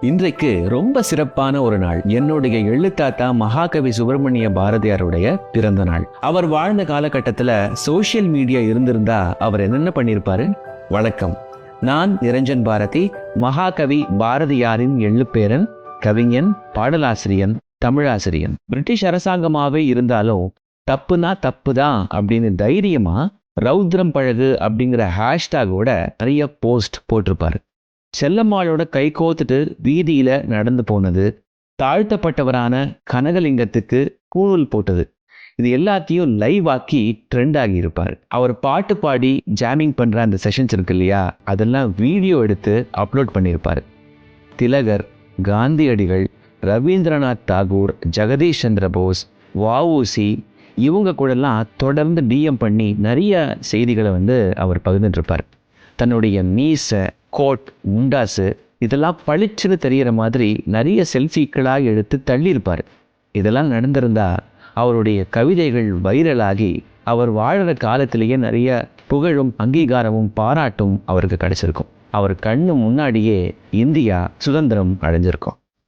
இன்றைக்கு ரொம்ப சிறப்பான ஒரு நாள். என்னுடைய எழுத்தாத்தா மகாகவி சுப்பிரமணிய பாரதியாருடைய பிறந்த நாள். அவர் வாழ்ந்த காலகட்டத்துல சோசியல் மீடியா இருந்திருந்தா அவர் என்னென்ன பண்ணியிருப்பாரு? வணக்கம், நான் நிரஞ்சன் பாரதி, மகாகவி பாரதியாரின் எள்ளுப்பேரன், கவிஞன், பாடலாசிரியன், தமிழாசிரியன். பிரிட்டிஷ் அரசாங்கமாவே இருந்தாலும் தப்புனா தப்புதான் அப்படின்னு தைரியமா ரௌத்ரம் பழகு அப்படிங்கிற ஹேஷ்டாகோட நிறைய போஸ்ட் போட்டிருப்பாரு. செல்லம்மாளோட கை கோத்துட்டு வீதியில நடந்து போனது, தாழ்த்தப்பட்டவரான கனகலிங்கத்துக்கு கூழல் போட்டது, இது எல்லாத்தையும் லைவ் ஆக்கி ட்ரெண்ட் ஆகி இருப்பார். அவர் பாட்டு பாடி ஜாமிங் பண்ற அந்த செஷன்ஸ் இருக்கு இல்லையா, அதெல்லாம் வீடியோ எடுத்து அப்லோட் பண்ணியிருப்பார். திலகர், காந்தியடிகள், ரவீந்திரநாத் தாகூர், ஜெகதீஷ் சந்திர போஸ், வஉசி இவங்க கூடலாம் தொடர்ந்து டிஎம் பண்ணி நிறைய செய்திகளை அவர் பகிர்ந்துட்டு இருப்பார். தன்னுடைய மீசை, கோட், முண்டாசு இதெல்லாம் பளிச்சுன்னு தெரிகிற மாதிரி நிறைய செல்ஃபிக்களாக எடுத்து தள்ளியிருப்பார். இதெல்லாம் நடந்திருந்தா அவருடைய கவிதைகள் வைரலாகி அவர் வாழற காலத்திலேயே நிறைய புகழும் அங்கீகாரமும் பாராட்டும் அவருக்கு கிடைச்சிருக்கும். அவர் கண்ணு முன்னாடியே இந்தியா சுதந்திரம் அடைஞ்சிருக்கும்.